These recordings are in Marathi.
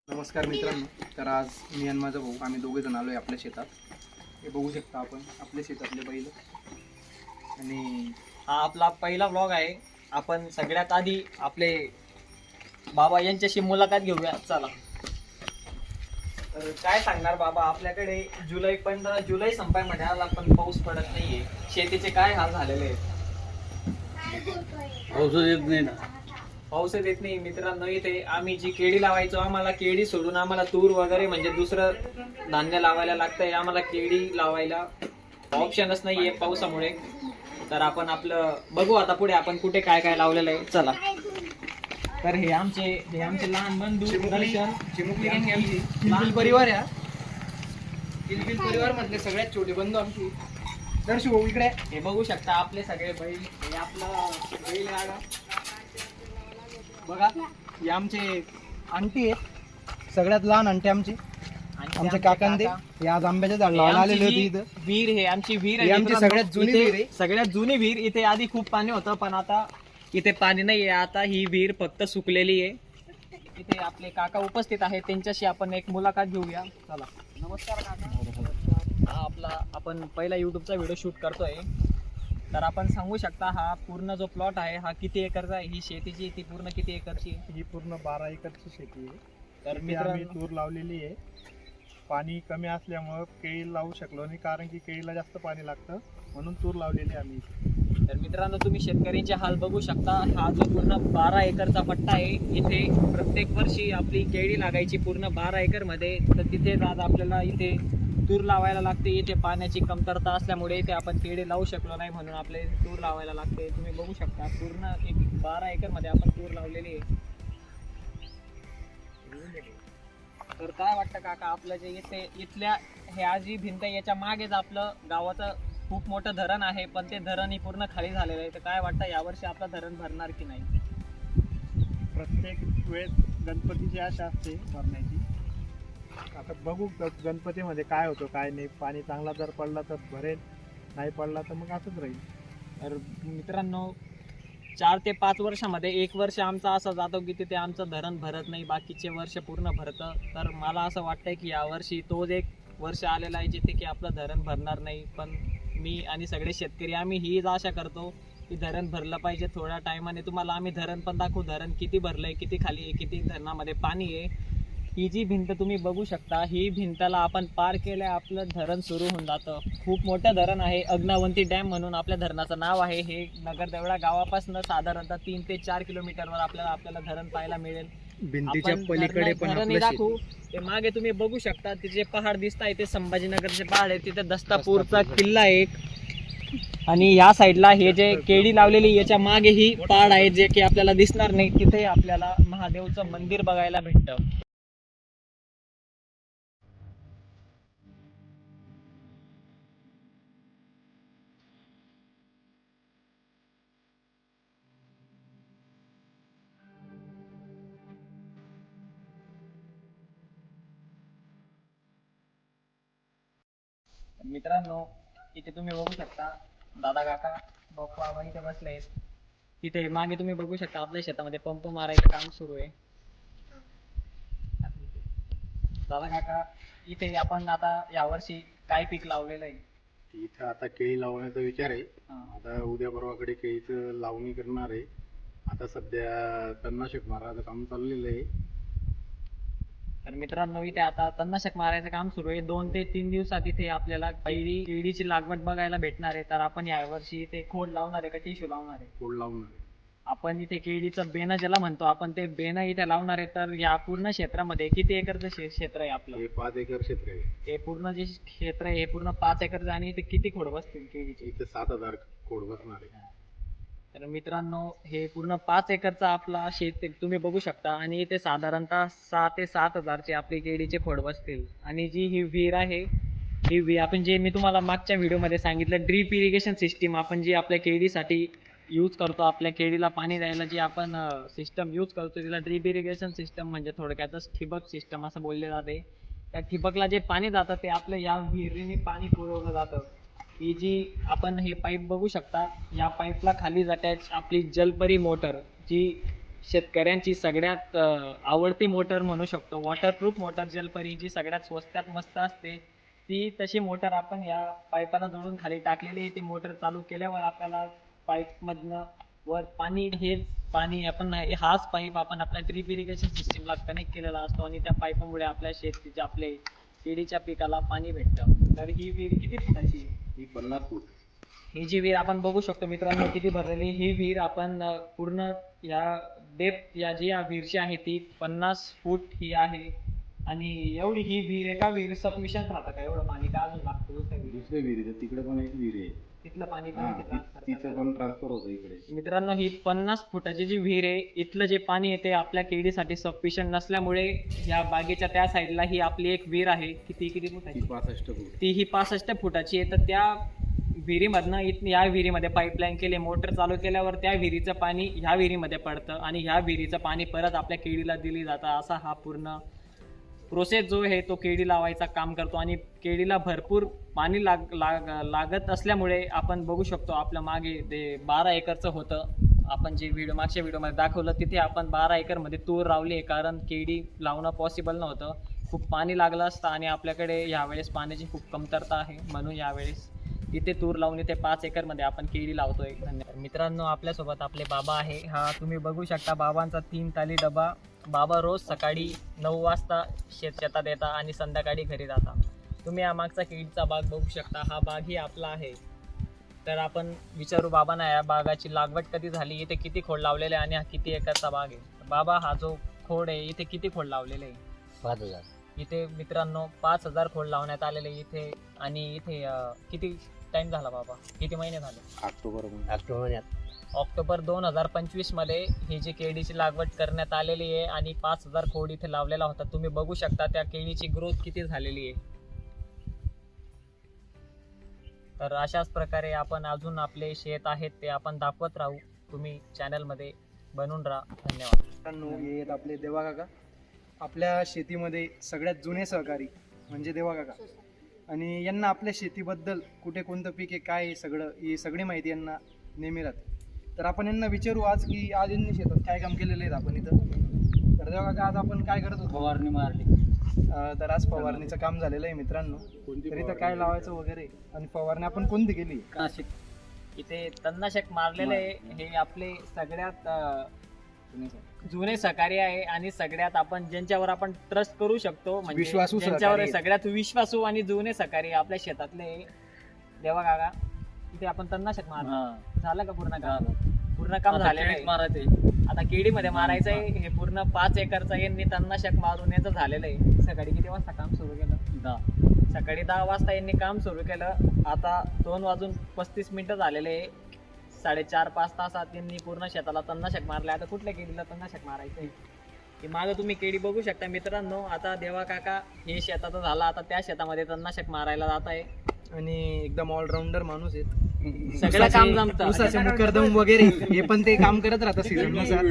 नमस्कार मित्रांनो. तर आज मी आणि माझा भाऊ आम्ही दोघे जण आलो आहे आपल्या शेतात. हे बघू शकता आपण आपल्या शेतातले बैल. आणि हा आपला पहिला व्लॉग आहे. आपण सगळ्यात आधी आपले बाबा यांच्याशी मुलाखत घेऊया. चला. तर काय सांगणार बाबा, आपल्याकडे जुलै 15 जुलै संपायमध्ये आला पण पाऊस पडत नाहीये. शेतीचे काय हाल झालेले आहेत. पाऊस येत नाही ना. पाऊसच येत नाही मित्रांनो. इथे आम्ही जी केळी लावायचो, आम्हाला केळी सोडून आम्हाला तूर वगैरे म्हणजे दुसरं धान्य लावायला लागतंय. आम्हाला केळी लावायला ऑप्शनच नाहीये पावसामुळे. तर आपण आपलं बघू आता पुढे आपण कुठे काय काय लावलेलं आहे. चला. तर हे आमचे लहान बंधू दर्शन चिमुकली गँग आमची किलबिल परिवार आहे. किलबिल परिवार मधले सगळ्यात छोटे बंधू आमची. दर्शू भाऊ इकडे. हे बघू शकता आपले सगळे बैल. हे आपलं बैल गाडा बघा, हे आमचे आंटी आहेत, सगळ्यात लहान आंटी आमची. आणि आमच्या काकांदे हे आज आंब्याच्या झाड लावायला आलेले होते इथं. विहीर, हे आमची विहीर ही आहे आमची मित्रांनो. सगळ्यात जुनी इथे विहीर आहे. सगळ्यात जुनी विहीर. इथे आधी खूप पाणी होतं पण आता इथे पाणी नाहीये. आता ही विहीर फक्त सुकलेली आहे. इथे आपले काका उपस्थित आहेत, त्यांच्याशी आपण एक मुलाखत घेऊया. चला. नमस्कार काका. हा आपला आपण पहिला युट्यूबचा व्हिडिओ शूट करतोय. तर आपण सांगू शकता हा पूर्ण जो प्लॉट आहे हा किती एकरचा आहे. ही शेतीची ती पूर्ण किती एकरची आहे? ही पूर्ण 12 एकरची शेती आहे. तर इथे आम्ही मित्रांनो तूर लावलेली आहे. पाणी कमी असल्यामुळं केळी लावू शकलो नाही, कारण की केळीला जास्त पाणी लागतं, म्हणून तूर लावलेली आहे आम्ही इथे. तर मित्रांनो तुम्ही शेतकऱ्यांचे हाल बघू शकता. हा जो पूर्ण 12 एकरचा पट्टा आहे, इथे प्रत्येक वर्षी आपली केळी लागायची पूर्ण 12 एकर मध्ये. तर तिथे आज आपल्याला इथे तूर लावायला लागते. इथे पाण्याची कमतरता असल्यामुळे इथे आपण केळी लावू शकलो नाही, म्हणून आपले तूर लावायला लागते. तुम्ही बघू शकता पूर्ण 12 एकर मध्ये आपण तूर लावलेली आहे. तर काय वाटतं काका, आपलं जे इथे इथल्या ह्या जी भिंत आहे याच्या मागेच आपलं गावाचं खूप मोठं धरण आहे, पण ते धरण ही पूर्ण खाली झालेलं आहे. तर काय वाटतं यावर्षी आपलं धरण भरणार की नाही? प्रत्येक वेळेस गणपतीची आशा असते भरण्याची. आता बघू गणपतीमध्ये काय होतं काय नाही. पाणी चांगला जर पडला तर भरेल, नाही पडला तर मग असंच राहील. तर मित्रांनो 4 ते 5 वर्षामध्ये एक वर्ष आमचा असं जातो की तिथे आमचं धरण भरत नाही, बाकीचे वर्ष पूर्ण भरतं. तर मला असं वाटतंय की यावर्षी तोच एक वर्ष आलेला आहे जिथे की आपलं धरण भरणार नाही. पण मी आणि सगळे शेतकरी आम्ही हीच आशा करतो की धरण भरलं पाहिजे. थोड्या टायमाने तुम्हाला आम्ही धरण पण दाखवू. धरण किती भरलंय, किती खाली आहे, किती धरणामध्ये पाणी आहे. ही जी भिंत तुम्ही बघू शकता, ही भिंतला आपण पार केल्या आपलं धरण सुरू होऊन जातं. खूप मोठं धरण आहे, अग्नावंती डॅम म्हणून आपल्या धरणाचं नाव आहे. हे नगर देवळा गावापासून साधारणतः 3 ते 4 किलोमीटरवर आपल्याला धरण पाहायला मिळेल. भिंतीच्या आपण पलीकडे पण धरण आपलं दाखवू. ते मागे तुम्ही बघू शकता तिथे पहाड दिसत आहे, ते संभाजीनगरचे पहाड आहे. तिथे दस्तापूरचा किल्ला आहे एक. आणि या साईडला हे जे केळी लावलेली याच्या मागे ही पहाड आहे, जे की आपल्याला दिसणार नाही. तिथे आपल्याला महादेवचं मंदिर बघायला भेटतं. मित्रांनो इथे तुम्ही बघू शकता दादा काका बाप्पा आबा इथे बसले आहेत. तिथे मागे तुम्ही बघू शकता आपल्या शेतामध्ये पंप मारायचं काम सुरू आहे. दादा काका इथे आपण आता यावर्षी काय पीक लावलेलं आहे? इथं आता केळी लावण्याचा विचार आहे. हा. आता उद्या परवाकडे केळीचं लावणी करणार आहे. आता सध्या तणनाशक मारायचं काम चाललेलं आहे. तर मित्रांनो इथे आता तणनाशक मारायचं काम सुरू आहे. 2 ते 3 दिवसात इथे आपल्याला पहिली केळीची लागवड बघायला भेटणार आहे. तर आपण यावर्षी इथे खोड लावणार आहे का टिश्यू लावणार आहे? खोड लावणार आहे. आपण इथे केळीचं बेणं ज्याला म्हणतो आपण, ते बेणं इथे लावणार आहे. तर या पूर्ण क्षेत्रामध्ये किती एकरचं क्षेत्र आहे आपलं? हे 5 एकर क्षेत्र आहे. हे पूर्ण जे क्षेत्र आहे हे पूर्ण 5 एकरचं. आणि इथे किती खोड बसतील केळीचे? इथे 7,000 खोड बसणार आहे. तर मित्रांनो हे पूर्ण 5 एकरचा आपला शेत आहे, तुम्ही बघू शकता. आणि इथे साधारणतः 6 ते 7,000चे आपली केळीचे खोड बसतील. आणि जी ही विहीर आहे, ही विहीर आपण जे मी तुम्हाला मागच्या व्हिडिओमध्ये सांगितलं, ड्रीप इरिगेशन सिस्टीम आपण जी आपल्या केळीसाठी यूज करतो, आपल्या केळीला पाणी द्यायला जी आपण सिस्टम यूज करतो, तिला ड्रीप इरिगेशन सिस्टम म्हणजे थोडक्यातच ठिबक सिस्टम असं बोलले जाते. त्या ठिबकला जे पाणी जातं ते आपल्या या विहिरीने पाणी पुरवलं जातं. ही जी आपण हे पाईप बघू शकता, या पाईपला खाली जाते आपली जलपरी मोटर, जी शेतकऱ्यांची सगळ्यात आवडती मोटर म्हणू शकतो. वॉटरप्रूफ मोटर जलपरी जी सगळ्यात स्वस्तात मस्त असते, ती तशी मोटर आपण या पाईपाला जोडून खाली टाकलेली आहे. ती मोटर चालू केल्यावर आपल्याला पाईपमधनं वर पाणी, हेच पाणी आपण हाच पाईप आपण आपल्या ड्रीप इरिगेशन सिस्टीमला कनेक्ट केलेला असतो आणि त्या पाईपामुळे आपल्या शेतीच्या आपले केळीच्या पिकाला पाणी भेटतं. तर ही विहीर किती फुटाची आहे? ही 50 फूट. ही जी विहीर आपण बघू शकतो मित्रांनो किती भरलेली. ही विहीर आपण पूर्ण या डेप्थ या जी या विहीरची आहे ती 50 फूट ही आहे. आणि एवढी ही विहीर एका विहीर सफिशियंट राहतं का एवढं पाणी, का अजून लागतं दुसऱ्या विहीर? दुसऱ्या विहिरीचं तिकडे पण एक विहीर आहे, तिथलं पाणी पण हा, इथे transfer तिचं करतात. पण ट्रान्सफर होतं इकडे. मित्रांनो ही 50 फुटाची जी विहीर आहे, इथलं जे पाणी आहे ते आपल्या केळीसाठी सफिशियंट नसल्यामुळे या बागेच्या त्या साईडला ही आपली एक विहीर आहे. किती फुटाची? ती 65 फूट. ती ही 65 फुटाची आहे. तर त्या विहिरीमधनं या विहिरीमध्ये पाईपलाईन केली, मोटर चालू केल्यावर त्या विहिरीचं पाणी ह्या विहिरीमध्ये पडतं आणि ह्या विहिरीचं पाणी परत आपल्या केळीला दिली जातं. असा हा पूर्ण प्रोसेस जो आहे तो केळी लावायचा काम करतो. आणि केळीला भरपूर पाणी लागत असल्यामुळे आपण बघू शकतो आपल्या मागे ते 12 एकरचं होतं. आपण जे मागच्या व्हिडिओमध्ये दाखवलं तिथे आपण 12 एकरमध्ये तूर लावली आहे, कारण केळी लावणं पॉसिबल नव्हतं, खूप पाणी लागलं असतं आणि आपल्याकडे यावेळेस पाण्याची खूप कमतरता आहे, म्हणून यावेळेस इथे तूर लावून इथे 5 एकरमध्ये आपण केळी लावतोय. धन्यवाद. मित्रांनो आपल्यासोबत आपले बाबा आहे. हा तुम्ही बघू शकता बाबांचा 3 ताली डबा. बाबा रोज सकाळी 9 वाजता शेतात येतात आणि संध्याकाळी घरी जातात. तुम्ही या मागचा केळीचा बाग बघू शकता. हा बागही आपला आहे. तर आपण विचारू बाबांना या बागाची लागवड कधी झाली, इथे किती खोड लावलेले आणि हा किती एकरचा बाग आहे. बाबा हा जो खोड आहे इथे किती खोड लावलेले आहे? 5000. इथे मित्रांनो 5000 खोड लावण्यात आलेले इथे. आणि इथे किती टाइम झाला बाबा, किती महिने झाले? ऑक्टोबर महिन्यात ऑक्टोबर 2025 मध्ये ही जी केळीची लागवड करण्यात आलेली आहे आणि 5000 खोड इथे लावलेला होता. तुम्ही बघू शकता त्या केळीची ग्रोथ किती झालेली आहे. तर अशाच प्रकारे आपण अजून आपले शेत आहेत ते आपण दाखवत राहू. तुम्ही चॅनलमध्ये बनून राहा. धन्यवाद. मित्रांनो हे आहेत आपले देवा काका. आपल्या शेतीमध्ये सगळ्यात जुने सहकारी म्हणजे देवा काका. आणि यांना आपल्या शेतीबद्दल कुठे कोणतं पीक आहे काय आहे ही सगळी माहिती यांना नेहमी राहते. तर आपण यांना विचारू आज की आज यांनी शेतात काय काम केलेलं आहे आपण इथं. तर देवा काका आज आपण काय करत होतो? फवारणी मारली. तर आज फवारणीचं काम झालेलं आहे मित्रांनो. तर इथं काय लावायचं वगैरे आणि फवारणी आपण कोणती केली? इथे तणनाशक मारलेलं आहे. हे आपले सगळ्यात जुने सहकारी आहे आणि सगळ्यात आपण ज्यांच्यावर आपण ट्रस्ट करू शकतो, म्हणजे विश्वासू ज्यांच्यावर सहकारी. सगळ्यात विश्वासू आणि जुने सहकारी आपल्या शेतातले देवा काका. इथे आपण तणनाशक मारलं. झालं का पूर्ण काम? पूर्ण काम झालेलं आहे. मारायचे आता केळीमध्ये मारायचं आहे. हे पूर्ण 5 एकरचं यांनी तणनाशक मारून याचं झालेलं आहे. सकाळी किती वाजता काम सुरू केलं? 10. सकाळी 10 वाजता यांनी काम सुरू केलं. आता 2:35 झालेले आहे. 4.5-5 तासात त्यांनी पूर्ण शेताला तणनाशक मारले. आता कुठल्या केळीला तणनाशक मारायचं आहे? हे मागं तुम्ही केळी बघू शकता मित्रांनो. आता देवा काका हे शेताचं झालं, आता त्या शेतामध्ये तणनाशक मारायला जात आहे. आणि एकदम ऑलराऊंडर माणूस आहेत. सगळं काम जमतं. ऊसाचे मुकरदम वगैरे हे पण ते काम करत राहतात सीझन नुसार.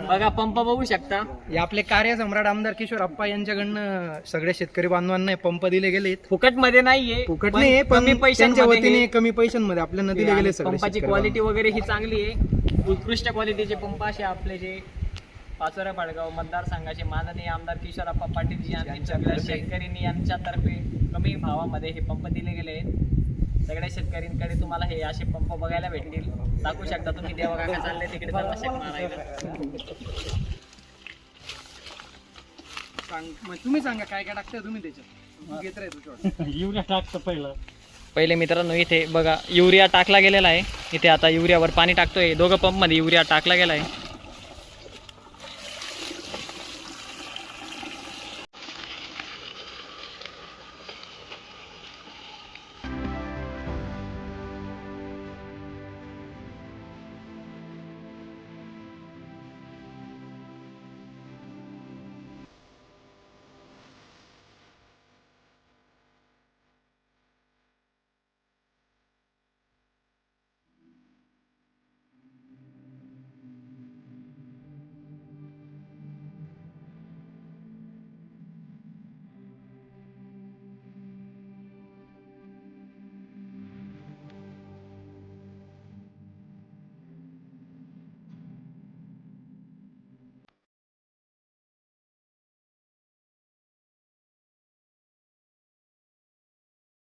बघा पंप बघू शकता. हे आपले कार्यसम्राट आमदार किशोर अप्पा यांच्याकडनं सगळ्या शेतकरी बांधवांना हे पंप दिले गेले. फुकट मध्ये नाहीये, फुकट नाही पण कमी त्यांच्या पैशांमध्ये वतीने हे- कमी पैशांमध्ये आपल्याला दिले गेले सगळे पंपाची शेतकरी क्वालिटी वगैरे ही चांगली आहे. उत्कृष्ट क्वालिटीचे पंप असे आपले जे पाचोरा पाडगाव मतदारसंघाचे माननीय आमदार किशोरप्पा पाटीलजी यांनी सगळ्या शेतकऱ्यांनी यांच्यातर्फे कमी भावामध्ये हे पंप दिले गेले आहेत. सगळ्या शेतकऱ्यांकडे तुम्हाला हे असे पंप बघायला भेटतील. दाखवू शकता तुम्ही देवा काका चालले तिकडे तणनाशक मारायला. तुम्ही सांगा काय काय टाकताय तुम्ही त्याच्यात घेत राहतो तुझ्यावर. युरिया टाकतं पहिलं. पहिले मित्रांनो इथे बघा युरिया टाकला गेलेला आहे. इथे आता युरियावर पाणी टाकतोय. दोघं पंपमध्ये युरिया टाकला गेला आहे.